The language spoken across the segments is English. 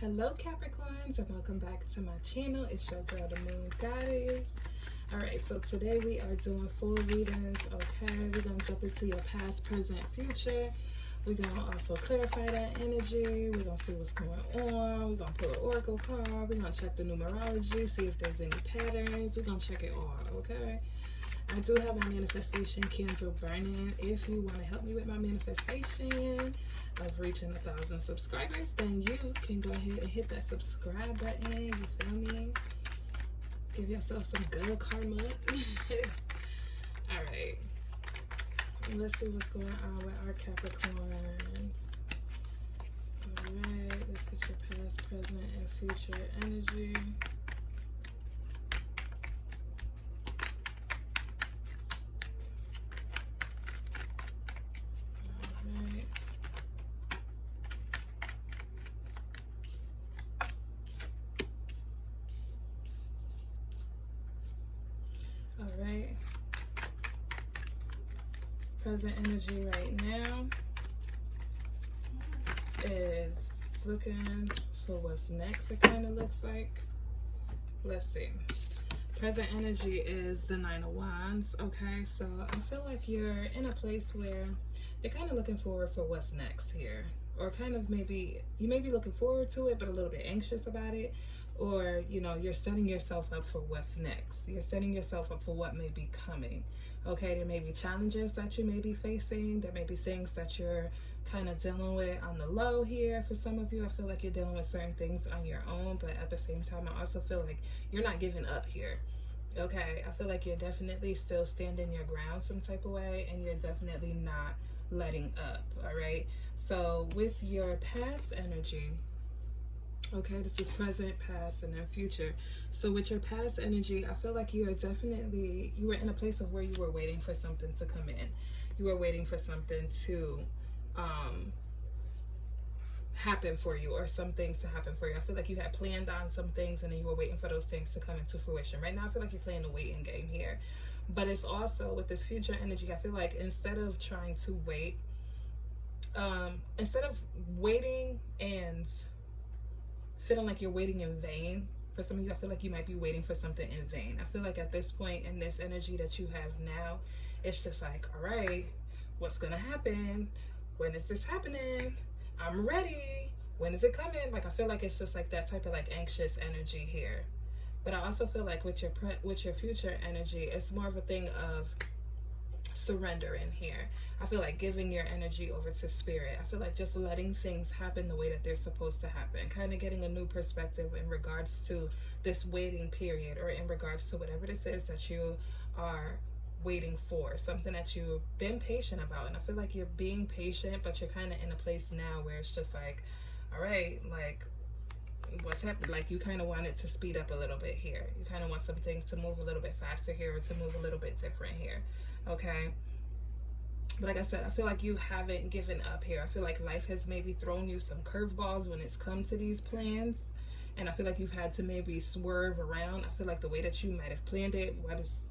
Hello Capricorns, and welcome back to my channel. It's your girl, the Moon Goddess. Alright, so today we are doing full readings, okay? We're going to jump into your past, present, future. We're going to also clarify that energy. We're going to see what's going on. We're going to pull an oracle card. We're going to check the numerology, see if there's any patterns. We're going to check it all, okay? I do have my manifestation candle burning. If you want to help me with my manifestation of reaching 1,000 subscribers, then you can go ahead and hit that subscribe button. You feel me? Give yourself some good karma. All right. Let's see what's going on with our Capricorns. All right. Let's get your past, present, and future energy. All right, present energy right now is looking for what's next. It kind of looks like, let's see, present energy is the Nine of Wands. Okay, so I feel like you're in a place where you're kind of looking forward for what's next here, or kind of maybe you may be looking forward to it but a little bit anxious about it. Or, you know, you're setting yourself up for what's next. You're setting yourself up for what may be coming. Okay, there may be challenges that you may be facing. There may be things that you're kind of dealing with on the low here. For some of you, I feel like you're dealing with certain things on your own. But at the same time, I also feel like you're not giving up here. Okay, I feel like you're definitely still standing your ground some type of way. And you're definitely not letting up. All right, so with your past energy, okay, this is present, past, and then future. So with your past energy, I feel like you were in a place of where you were waiting for something to come in. You were waiting for something to happen for you, or some things to happen for you. I feel like you had planned on some things and then you were waiting for those things to come into fruition. Right now, I feel like you're playing the waiting game here. But it's also with this future energy, I feel like instead of trying to wait, instead of waiting and feeling like you're waiting in vain, for some of you, I feel like you might be waiting for something in vain. I feel like at this point in this energy that you have now, it's just like, all right, what's gonna happen? When is this happening? I'm ready. When is it coming? Like, I feel like it's just like that type of like anxious energy here. But I also feel like with your future energy, it's more of a thing of surrender in here. I feel like giving your energy over to spirit. I feel like just letting things happen the way that they're supposed to happen, kind of getting a new perspective in regards to this waiting period, or in regards to whatever this is that you are waiting for, something that you've been patient about. And I feel like you're being patient, but you're kind of in a place now where it's just like, all right, like, what's happening? Like, you kind of want it to speed up a little bit here. You kind of want some things to move a little bit faster here, or to move a little bit different here. Okay, but like I said, I feel like you haven't given up here. I feel like life has maybe thrown you some curveballs when it's come to these plans, and I feel like you've had to maybe swerve around. I feel like the way that you might have planned it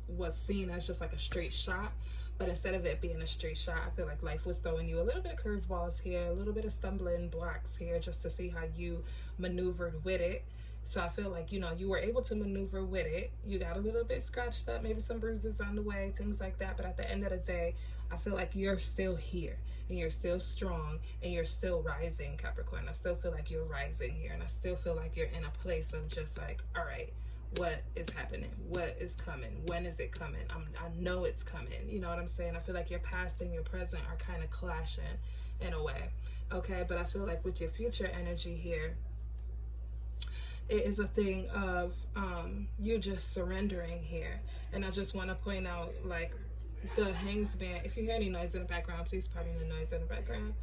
was seen as just like a straight shot, but instead of it being a straight shot, I feel like life was throwing you a little bit of curveballs here, a little bit of stumbling blocks here, just to see how you maneuvered with it. So I feel like, you know, you were able to maneuver with it. You got a little bit scratched up, maybe some bruises on the way, things like that. But at the end of the day, I feel like you're still here, and you're still strong, and you're still rising, Capricorn. I still feel like you're rising here, and I still feel like you're in a place of just like, all right, what is happening? What is coming? When is it coming? I know it's coming. You know what I'm saying? I feel like your past and your present are kind of clashing in a way. Okay, but I feel like with your future energy here, it is a thing of you just surrendering here. And I just want to point out, like, the Hanged Man. If you hear any noise in the background, please pardon the noise in the background.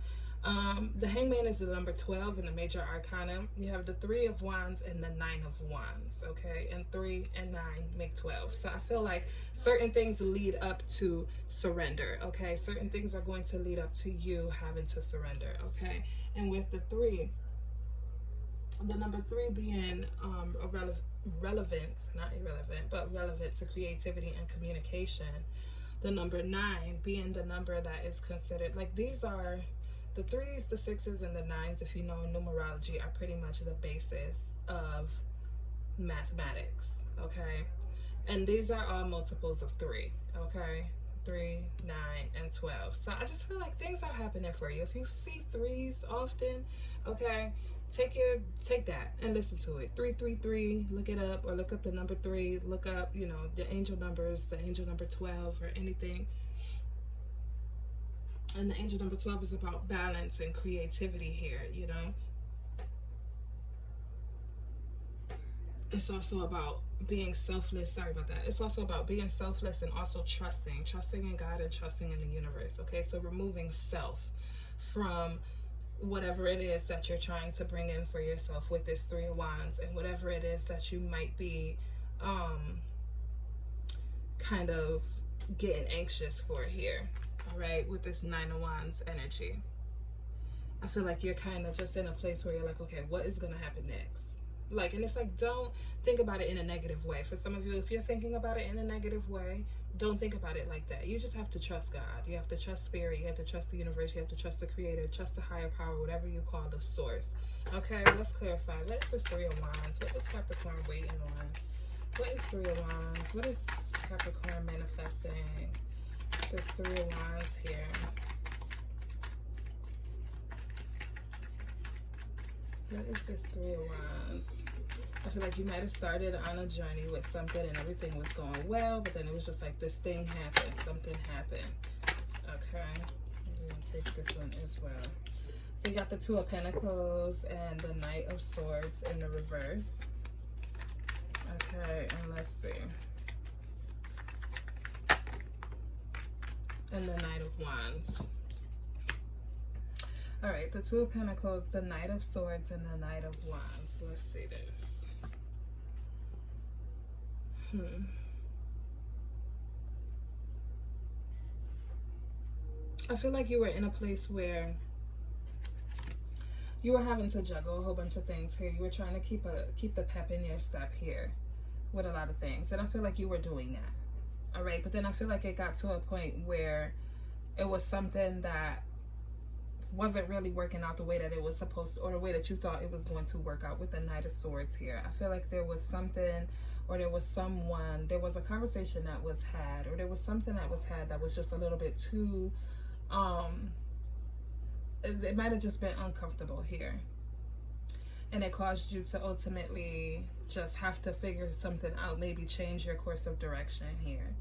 The Hangman is the number 12 in the major arcana. You have the 3 of Wands and the 9 of Wands, okay? And 3 and 9 make 12. So I feel like certain things lead up to surrender, okay? Certain things are going to lead up to you having to surrender, okay? And with the 3, the number 3 being relevant, not irrelevant, but relevant to creativity and communication. The number 9 being the number that is considered, like, these are The 3s, the 6s, and the 9s, if you know numerology, are pretty much the basis of mathematics, okay? And these are all multiples of 3, okay? 3, 9, and 12. So I just feel like things are happening for you. If you see 3s often, okay, take that and listen to it. 333, look it up, or look up the number 3, look up, you know, the angel numbers, the angel number 12 or anything. And the angel number 12 is about balance and creativity here, you know. It's also about being selfless. Sorry about that. It's also about being selfless and also trusting in God and trusting in the universe, okay? So removing self from whatever it is that you're trying to bring in for yourself with this 3 of Wands, and whatever it is that you might be kind of getting anxious for here. All right, with this 9 of Wands energy, I feel like you're kind of just in a place where you're like, okay, what is going to happen next? Like, and it's like, don't think about it in a negative way. For some of you, if you're thinking about it in a negative way, don't think about it like that. You just have to trust God. You have to trust spirit. You have to trust the universe. You have to trust the creator, trust the higher power, whatever you call the source. Okay, let's clarify. What is this 3 of Wands? What is Capricorn waiting on? What is 3 of Wands? What is Capricorn manifesting? This 3 of Wands here. What is this 3 of Wands? I feel like you might have started on a journey with something and everything was going well, but then it was just like this thing happened. Something happened. Okay. I'm going to take this one as well. So you got the 2 of Pentacles and the Knight of Swords in the reverse. Okay, and let's see. And the Knight of Wands. All right, the 2 of Pentacles, the Knight of Swords, and the Knight of Wands. Let's see this. I feel like you were in a place where you were having to juggle a whole bunch of things here. You were trying to keep the pep in your step here with a lot of things, and I feel like you were doing that. All right, but then I feel like it got to a point where it was something that wasn't really working out the way that it was supposed to, or the way that you thought it was going to work out with the Knight of Swords here. I feel like there was something, or there was someone, there was a conversation that was had, or there was something that was had that was just a little bit too, it might have just been uncomfortable here. And it caused you to ultimately just have to figure something out, maybe change your course of direction here.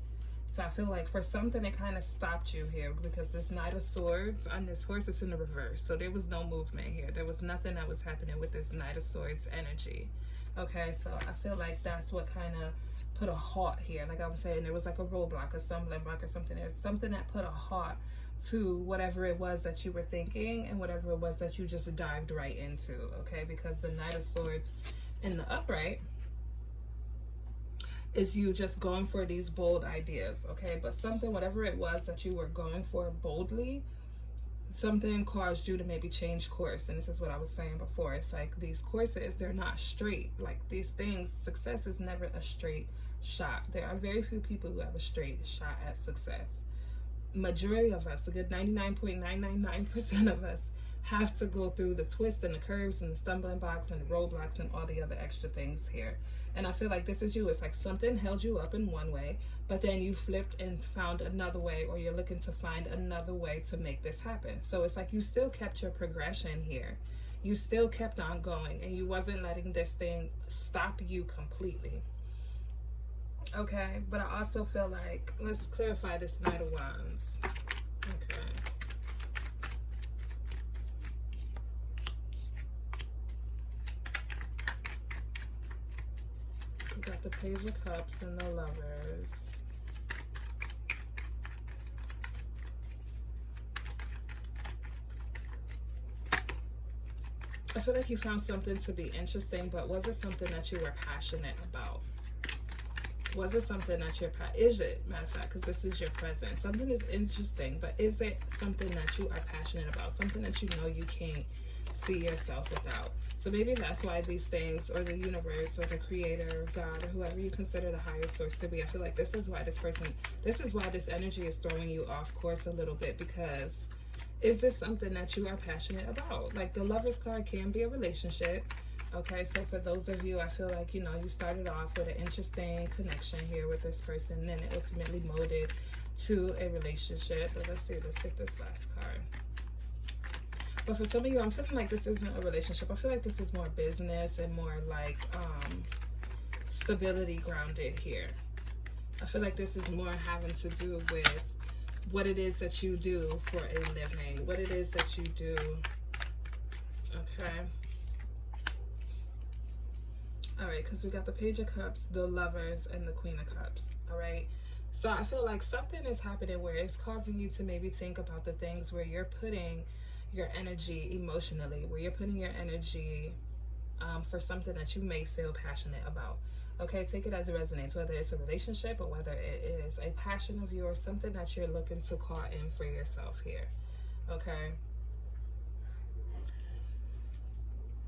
So I feel like for something, it kind of stopped you here, because this Knight of Swords on this horse is in the reverse. So there was no movement here. There was nothing that was happening with this Knight of Swords energy. Okay, so I feel like that's what kind of put a halt here. Like I was saying, there was like a roadblock, a stumbling block or something. There's something that put a halt to whatever it was that you were thinking and whatever it was that you just dived right into. Okay, because the Knight of Swords in the upright is you just going for these bold ideas, okay? But something, whatever it was that you were going for boldly, something caused you to maybe change course. And this is what I was saying before. It's like these courses, they're not straight. Like these things, success is never a straight shot. There are very few people who have a straight shot at success. Majority of us, a good 99.999% of us, have to go through the twists and the curves and the stumbling blocks and the roadblocks and all the other extra things here. And I feel like this is you. It's like something held you up in one way, but then you flipped and found another way, or you're looking to find another way to make this happen. So it's like you still kept your progression here. You still kept on going, and you wasn't letting this thing stop you completely. Okay, but I also feel like, let's clarify this Knight of Wands. Okay. We got the Page of Cups and the Lovers. I feel like you found something to be interesting, but was it something that you were passionate about? Was it something that is it, matter of fact, because this is your present. Something is interesting, but is it something that you are passionate about? Something that you know you can't see yourself without? So maybe that's why these things, or the universe, or the creator, God, or whoever you consider the higher source to be, I feel like this is why this person, this is why this energy is throwing you off course a little bit, because is this something that you are passionate about? Like the Lovers card can be a relationship. Okay, so for those of you, I feel like, you know, you started off with an interesting connection here with this person, and then it ultimately molded to a relationship. But let's see, let's get this last card. But for some of you, I'm feeling like this isn't a relationship. I feel like this is more business and more like stability grounded here. I feel like this is more having to do with what it is that you do for a living, what it is that you do. Okay. All right, because we got the Page of Cups, the Lovers, and the Queen of Cups. All right. So I feel like something is happening where it's causing you to maybe think about the things where you're putting your energy emotionally, where you're putting your energy for something that you may feel passionate about. Okay, take it as it resonates, whether it's a relationship or whether it is a passion of yours, something that you're looking to call in for yourself here. Okay.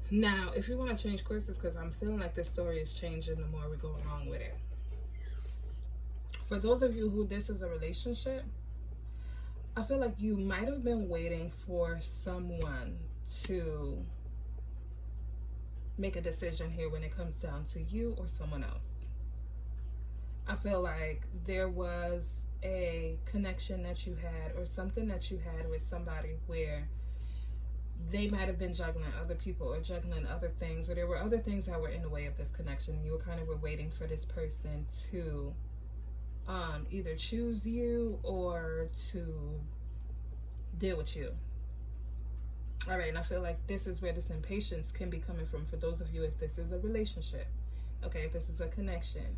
Now, if you want to change courses, because I'm feeling like this story is changing the more we go along with it. For those of you who this is a relationship, I feel like you might have been waiting for someone to make a decision here when it comes down to you or someone else. I feel like there was a connection that you had or something that you had with somebody where they might have been juggling other people or juggling other things, or there were other things that were in the way of this connection. You were waiting for this person to either choose you or to deal with you. All right, and I feel like this is where this impatience can be coming from for those of you if this is a relationship. Okay, if this is a connection.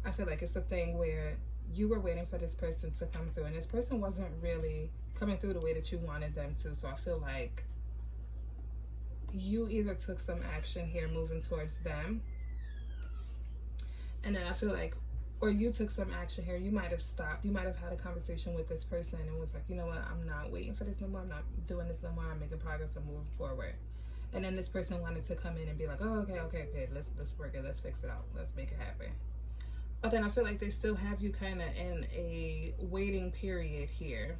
I feel like it's a thing where you were waiting for this person to come through, and this person wasn't really coming through the way that you wanted them to. So I feel like you either took some action here moving towards them, and then I feel like, or you took some action here. You might have stopped. You might have had a conversation with this person and was like, you know what, I'm not waiting for this no more. I'm not doing this no more. I'm making progress. I'm moving forward. And then this person wanted to come in and be like, oh, okay. Let's work it. Let's fix it out. Let's make it happen. But then I feel like they still have you kind of in a waiting period here.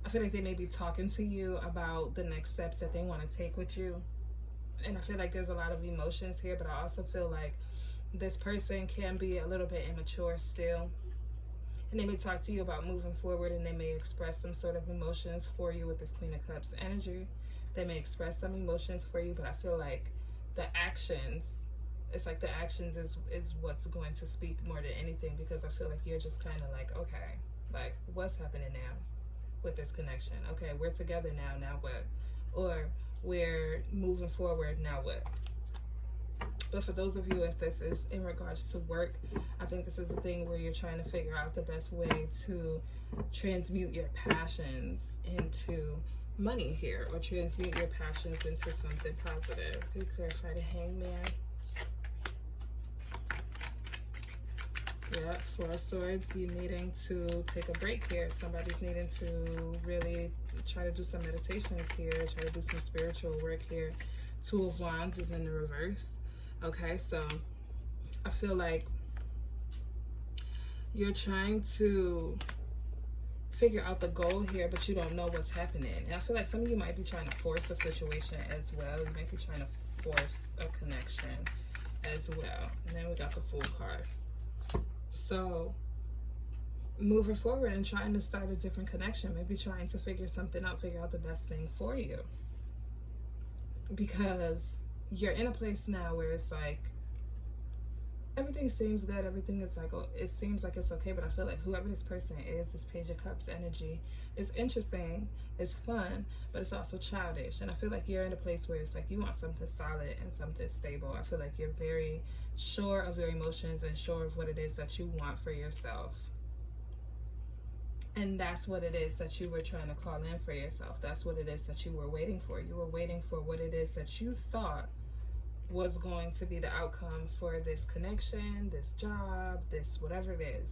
I feel like they may be talking to you about the next steps that they want to take with you. And I feel like there's a lot of emotions here, but I also feel like this person can be a little bit immature still, and they may talk to you about moving forward, and they may express some sort of emotions for you with this Queen of Cups energy. They may express some emotions for you, but I feel like the actions, it's like the actions is what's going to speak more than anything, because I feel like you're just kind of like, okay, like what's happening now with this connection? Okay, we're together now what? Or we're moving forward, now what? But for those of you, if this is in regards to work, I think this is a thing where you're trying to figure out the best way to transmute your passions into money here, or transmute your passions into something positive. Can you clarify the Hangman? Yeah, Four of Swords, you needing to take a break here. Somebody's needing to really try to do some meditations here, try to do some spiritual work here. Two of Wands is in the reverse. Okay, so I feel like you're trying to figure out the goal here, but you don't know what's happening. And I feel like some of you might be trying to force a situation as well. You might be trying to force a connection as well. And then we got the Fool card. So moving forward and trying to start a different connection, maybe trying to figure something out, figure out the best thing for you. Because you're in a place now where it's like everything seems good, everything is like, oh, it seems like it's okay, but I feel like whoever this person is, this Page of Cups energy, is interesting, it's fun, but it's also childish. And I feel like you're in a place where it's like you want something solid and something stable. I feel like you're very sure of your emotions and sure of what it is that you want for yourself. And that's what it is that you were trying to call in for yourself. That's what it is that you were waiting for. You were waiting for what it is that you thought was going to be the outcome for this connection, this job, this whatever it is.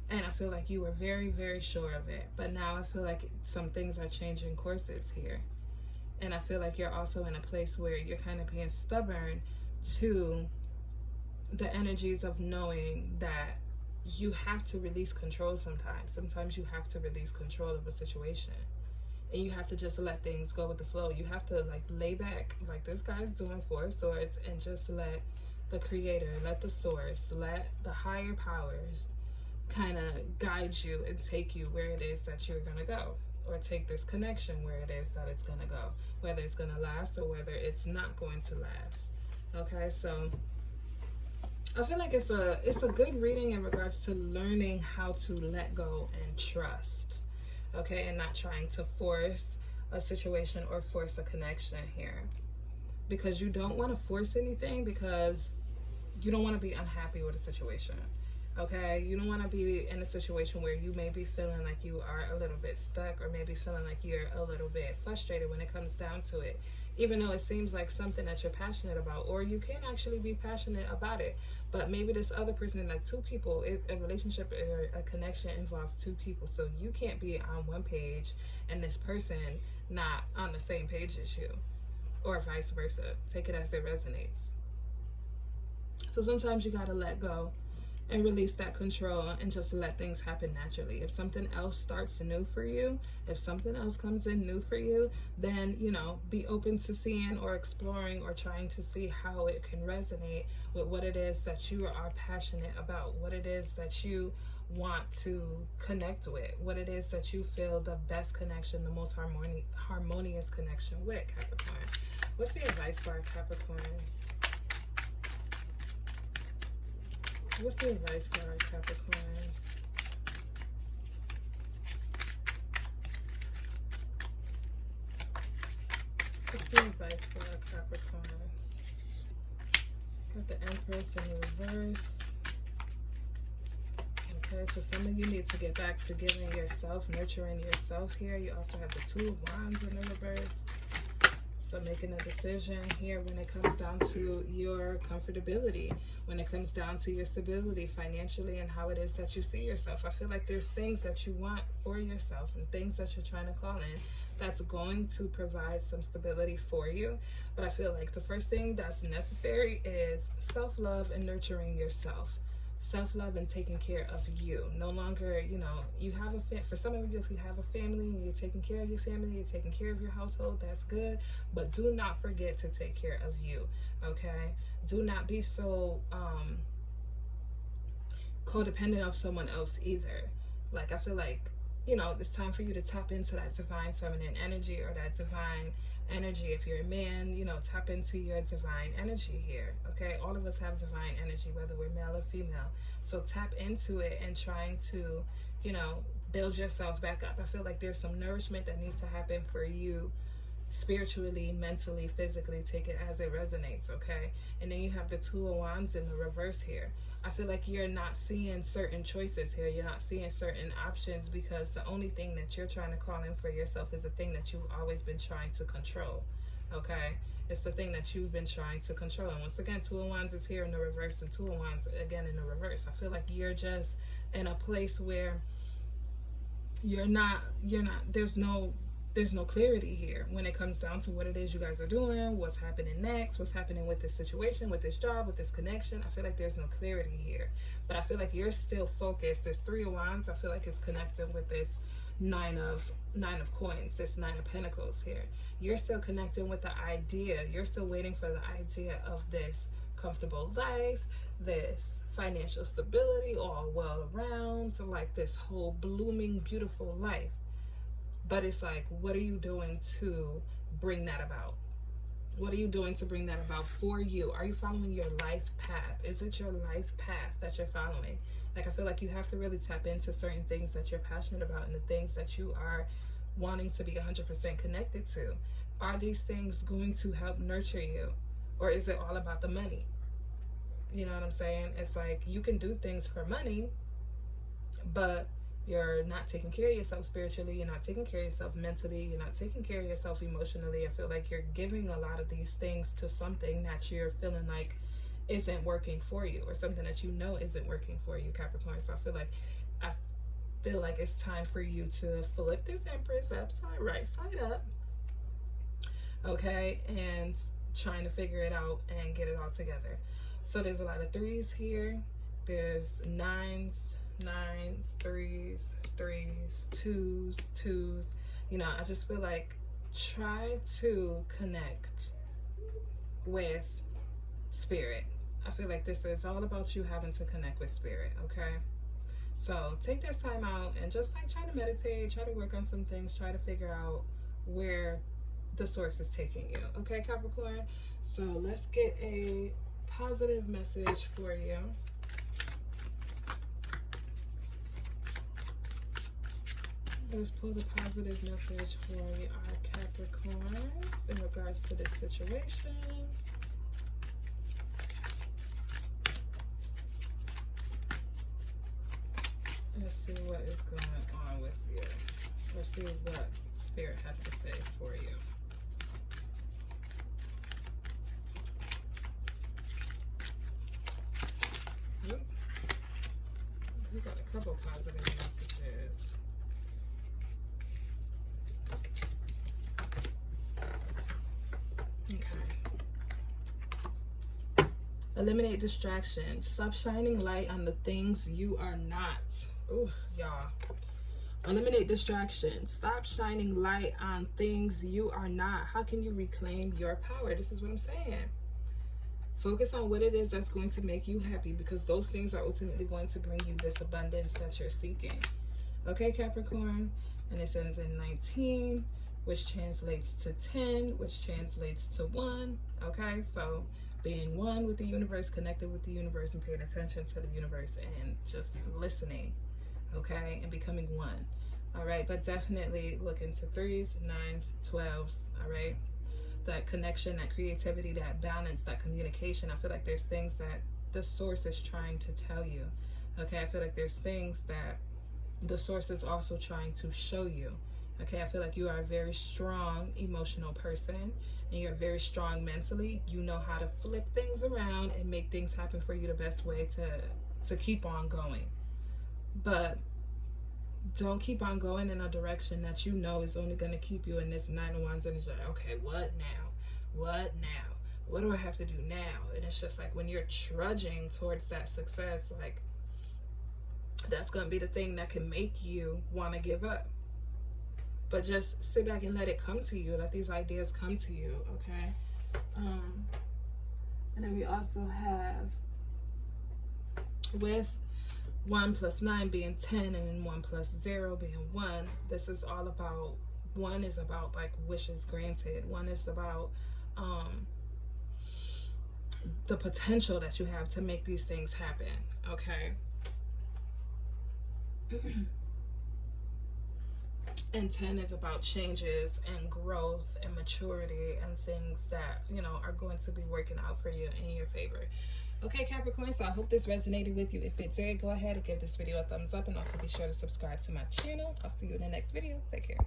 And I feel like you were very, very sure of it. But now I feel like some things are changing courses here. And I feel like you're also in a place where you're kind of being stubborn to the energies of knowing that you have to release control sometimes. Sometimes you have to release control of a situation. And you have to just let things go with the flow. You have to like lay back, like this guy's doing 4 of Swords, and just let the creator, let the source, let the higher powers kind of guide you and take you where it is that you're going to go, or take this connection where it is that it's going to go, whether it's going to last or whether it's not going to last. Okay, so I feel like it's a good reading in regards to learning how to let go and trust. Okay, and not trying to force a situation or force a connection here, because you don't want to force anything, because you don't want to be unhappy with a situation. Okay, you don't want to be in a situation where you may be feeling like you are a little bit stuck, or maybe feeling like you're a little bit frustrated when it comes down to it, even though it seems like something that you're passionate about, or you can actually be passionate about it, but maybe this other person, like 2 people, a relationship or a connection involves 2 people, so you can't be on one page and this person not on the same page as you, or vice versa. Take it as it resonates. So sometimes you got to let go and release that control and just let things happen naturally. If something else starts new for you, if something else comes in new for you, then, you know, be open to seeing or exploring or trying to see how it can resonate with what it is that you are passionate about, what it is that you want to connect with, what it is that you feel the best connection, the most harmonious connection with, Capricorn. What's the advice for our Capricorns? What's the advice for our Capricorns? What's the advice for our Capricorns? Got the Empress in the reverse. Okay, so some of you need to get back to giving yourself, nurturing yourself here. You also have the 2 of Wands in the reverse. So making a decision here when it comes down to your comfortability, when it comes down to your stability financially and how it is that you see yourself. I feel like there's things that you want for yourself and things that you're trying to call in that's going to provide some stability for you. But I feel like the first thing that's necessary is self-love and nurturing yourself. Self-love and taking care of you. No longer, you know, you have for some of you, if you have a family and you're taking care of your family, you're taking care of your household, that's good, but do not forget to take care of you. Okay, do not be so codependent of someone else either. Like, I feel like, you know, it's time for you to tap into that divine feminine energy, or that divine energy. If you're a man, you know, tap into your divine energy here. Okay, all of us have divine energy, whether we're male or female, so tap into it and trying to, you know, build yourself back up. I feel like there's some nourishment that needs to happen for you spiritually, mentally, physically. Take it as it resonates. Okay, and then you have the 2 of Wands in the reverse here. I feel like you're not seeing certain choices here. You're not seeing certain options, because the only thing that you're trying to call in for yourself is the thing that you've always been trying to control. Okay, it's the thing that you've been trying to control. And once again, 2 of Wands is here in the reverse, and 2 of Wands again in the reverse. I feel like you're just in a place where there's no clarity here when it comes down to what it is you guys are doing, what's happening next, what's happening with this situation, with this job, with this connection. I feel like there's no clarity here, but I feel like you're still focused. This 3 of Wands, I feel like it's connected with this 9 of coins, this 9 of Pentacles here. You're still connecting with the idea. You're still waiting for the idea of this comfortable life, this financial stability all well around, like this whole blooming, beautiful life. But it's like, what are you doing to bring that about? What are you doing to bring that about for you? Are you following your life path? Is it your life path that you're following? Like, I feel like you have to really tap into certain things that you're passionate about and the things that you are wanting to be 100% connected to. Are these things going to help nurture you? Or is it all about the money? You know what I'm saying? It's like, you can do things for money, but you're not taking care of yourself spiritually, you're not taking care of yourself mentally, you're not taking care of yourself emotionally. I feel like you're giving a lot of these things to something that you're feeling like isn't working for you, or something that you know isn't working for you, Capricorn. So I feel like it's time for you to flip this Empress upside, right side up, okay, and trying to figure it out and get it all together. So there's a lot of 3s here. there's nines, threes, twos. You know, I just feel like try to connect with spirit. I feel like this is all about you having to connect with spirit, okay? So take this time out and just like try to meditate, try to work on some things, try to figure out where the source is taking you, okay, Capricorn? So let's get a positive message for you. Let's pull the positive message for our Capricorns in regards to this situation. Let's see what is going on with you. Let's see what Spirit has to say for you. Yep. We got a couple positive messages. Okay. Eliminate distraction. Stop shining light on the things you are not. Ooh, y'all. Eliminate distraction. Stop shining light on things you are not. How can you reclaim your power? This is what I'm saying. Focus on what it is that's going to make you happy, because those things are ultimately going to bring you this abundance that you're seeking. Okay, Capricorn? And it ends in 19, which translates to 10, which translates to 1. Okay, so being one with the universe, connected with the universe, and paying attention to the universe and just listening. Okay, and becoming one. All right, but definitely look into 3s, 9s, 12s. All right, that connection, that creativity, that balance, that communication. I feel like there's things that the source is trying to tell you. Okay, I feel like there's things that the source is also trying to show you. Okay, I feel like you are a very strong emotional person, and you're very strong mentally. You know how to flip things around and make things happen for you the best way to keep on going. But don't keep on going in a direction that you know is only going to keep you in this 9 of Wands, and it's like, okay, what now? What now? What do I have to do now? And it's just like when you're trudging towards that success, like that's going to be the thing that can make you want to give up. But just sit back and let it come to you. Let these ideas come to you, okay? And then we also have with 1 + 9 being 10, and then 1 + 0 being 1. This is all about, 1 is about like wishes granted. 1 is about the potential that you have to make these things happen, okay? And 10 is about changes and growth and maturity and things that, you know, are going to be working out for you in your favor. Okay, Capricorn, so I hope this resonated with you. If it did, go ahead and give this video a thumbs up, and also be sure to subscribe to my channel. I'll see you in the next video. Take care.